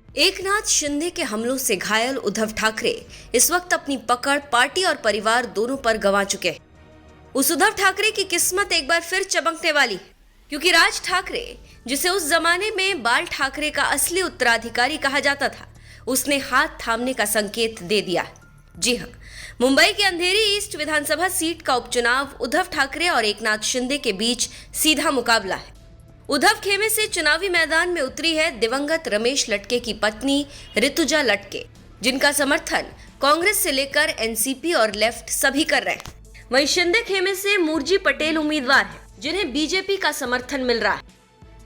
एकनाथ शिंदे के हमलों से घायल उद्धव ठाकरे इस वक्त अपनी पकड़ पार्टी और परिवार दोनों पर गंवा चुके हैं। उस उद्धव ठाकरे की किस्मत एक बार फिर चमकने वाली, क्योंकि राज ठाकरे, जिसे उस जमाने में बाल ठाकरे का असली उत्तराधिकारी कहा जाता था, उसने हाथ थामने का संकेत दे दिया। जी हां, मुंबई के अंधेरी ईस्ट विधानसभा सीट का उपचुनाव उद्धव ठाकरे और एकनाथ शिंदे के बीच सीधा मुकाबला है। उद्धव खेमे से चुनावी मैदान में उतरी है दिवंगत रमेश लटके की पत्नी ऋतुजा लटके, जिनका समर्थन कांग्रेस से लेकर एनसीपी और लेफ्ट सभी कर रहे हैं। वहीं शिंदे खेमे से मूर्जी पटेल उम्मीदवार हैं, जिन्हें बीजेपी का समर्थन मिल रहा है।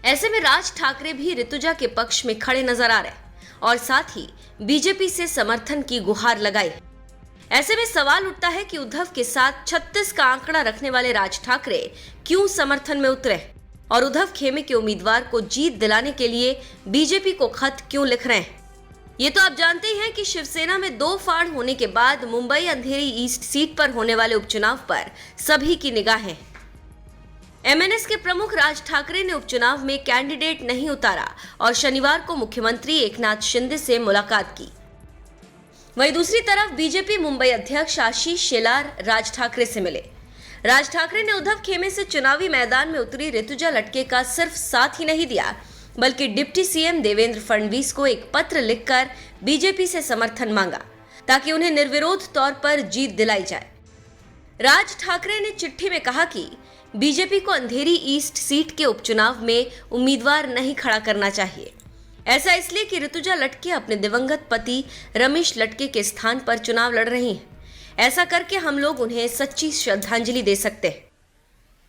ऐसे में राज ठाकरे भी ऋतुजा के पक्ष में खड़े नजर आ रहे हैं और साथ ही बीजेपी से समर्थन की गुहार लगाई है। ऐसे में सवाल उठता है कि उद्धव के साथ 36 का आंकड़ा रखने वाले राज ठाकरे क्यों समर्थन में उतरे और उद्धव खेमे के उम्मीदवार को जीत दिलाने के लिए बीजेपी को खत क्यों लिख रहे हैं। ये तो आप जानते ही हैं कि शिवसेना में 2 फाड़ होने के बाद मुंबई अंधेरी ईस्ट सीट पर होने वाले उपचुनाव पर सभी की निगाहें हैं। एमएनएस के प्रमुख राज ठाकरे ने उपचुनाव में कैंडिडेट नहीं उतारा और शनिवार को मुख्यमंत्री एकनाथ शिंदे से मुलाकात की। वहीं दूसरी तरफ बीजेपी मुंबई अध्यक्ष आशीष शेलार राज ठाकरे से मिले। राज ठाकरे ने उद्धव खेमे से चुनावी मैदान में उतरी ऋतुजा लटके का सिर्फ साथ ही नहीं दिया, बल्कि डिप्टी सीएम देवेंद्र फडणवीस को एक पत्र लिखकर बीजेपी से समर्थन मांगा, ताकि उन्हें निर्विरोध तौर पर जीत दिलाई जाए। राज ठाकरे ने चिट्ठी में कहा कि बीजेपी को अंधेरी ईस्ट सीट के उपचुनाव में उम्मीदवार नहीं खड़ा करना चाहिए। ऐसा इसलिए कि ऋतुजा लटके अपने दिवंगत पति रमेश लटके के स्थान पर चुनाव लड़ रही हैं। ऐसा करके हम लोग उन्हें सच्ची श्रद्धांजलि दे सकते हैं।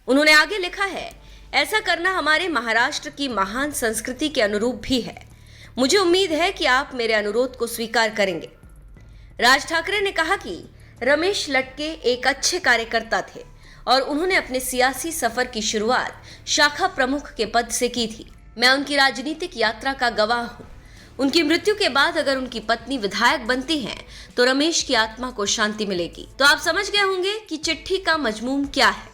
उन्होंने आगे लिखा है, ऐसा करना हमारे महाराष्ट्र की महान संस्कृति के अनुरूप भी है। मुझे उम्मीद है कि आप मेरे अनुरोध को स्वीकार करेंगे। राज ठाकरे ने कहा कि रमेश लटके एक अच्छे कार्यकर्ता थे और उन्होंने अपने सियासी सफर की शुरुआत शाखा प्रमुख के पद से की थी। मैं उनकी राजनीतिक यात्रा का गवाह हूँ। उनकी मृत्यु के बाद अगर उनकी पत्नी विधायक बनती हैं, तो रमेश की आत्मा को शांति मिलेगी। तो आप समझ गए होंगे कि चिट्ठी का मजमून क्या है।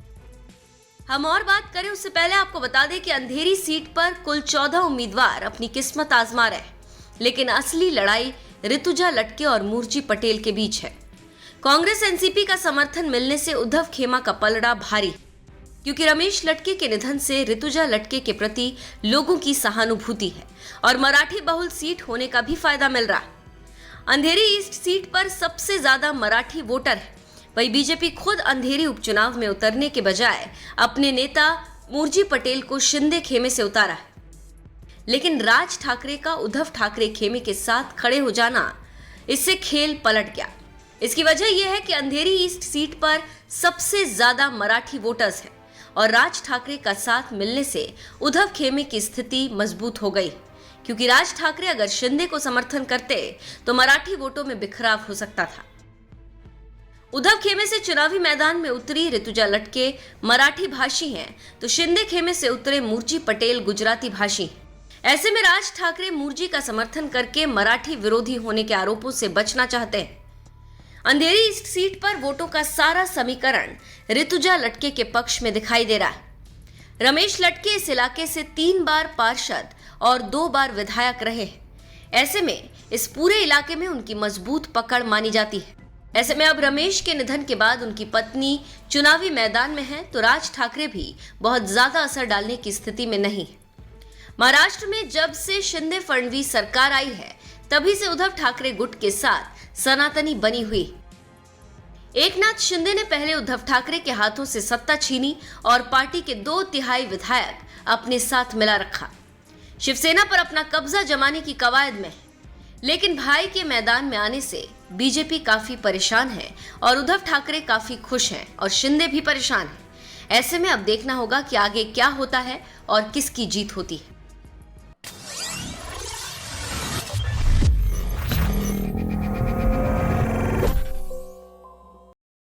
हम और बात करें उससे पहले आपको बता दें कि अंधेरी सीट पर कुल 14 उम्मीदवार अपनी किस्मत आजमा रहे हैं, लेकिन असली लड़ाई ऋतुजा लटके और मूर्जी पटेल के बीच है। कांग्रेस एनसीपी का समर्थन मिलने से उद्धव खेमा का पलड़ा भारी, क्योंकि रमेश लटके के निधन से ऋतुजा लटके के प्रति लोगों की सहानुभूति है और मराठी बहुल सीट होने का भी फायदा मिल रहा है। अंधेरी ईस्ट सीट पर सबसे ज्यादा मराठी वोटर है। वहीं बीजेपी खुद अंधेरी उपचुनाव में उतरने के बजाय अपने नेता मूर्जी पटेल को शिंदे खेमे से उतारा है। लेकिन राज ठाकरे का उद्धव ठाकरे खेमे के साथ खड़े हो जाना, इससे खेल पलट गया। इसकी वजह यह है कि अंधेरी ईस्ट सीट पर सबसे ज्यादा मराठी वोटर्स हैं और राज ठाकरे का साथ मिलने से उद्धव खेमे की स्थिति मजबूत हो गई, क्योंकि राज ठाकरे अगर शिंदे को समर्थन करते तो मराठी वोटों में बिखराव हो सकता था। उद्धव खेमे से चुनावी मैदान में उतरी ऋतुजा लटके मराठी भाषी हैं, तो शिंदे खेमे से उतरे मूर्जी पटेल गुजराती भाषी हैं। ऐसे में राज ठाकरे मूर्जी का समर्थन करके मराठी विरोधी होने के आरोपों से बचना चाहते हैं। अंधेरी ईस्ट सीट पर वोटों का सारा समीकरण ऋतुजा लटके के पक्ष में दिखाई दे रहा है। रमेश लटके इस इलाके से 3 बार पार्षद और 2 बार विधायक रहे हैं। ऐसे में इस पूरे इलाके में उनकी मजबूत पकड़ मानी जाती है। ऐसे में अब रमेश के निधन के बाद उनकी पत्नी चुनावी मैदान में है, तो राज ठाकरे भी बहुत ज्यादा असर डालने की स्थिति में नहीं है। महाराष्ट्र में जब से शिंदे फडणवीस सरकार आई है, तभी से उद्धव ठाकरे गुट के साथ सनातनी बनी हुई। एकनाथ शिंदे ने पहले उद्धव ठाकरे के हाथों से सत्ता छीनी और पार्टी के 2/3 विधायक अपने साथ मिला रखा। शिवसेना पर अपना कब्जा जमाने की कवायद में है। लेकिन भाई के मैदान में आने से बीजेपी काफी परेशान है और उद्धव ठाकरे काफी खुश हैं और शिंदे भी परेशान है। ऐसे में अब देखना होगा कि आगे क्या होता है और किसकी जीत होती है।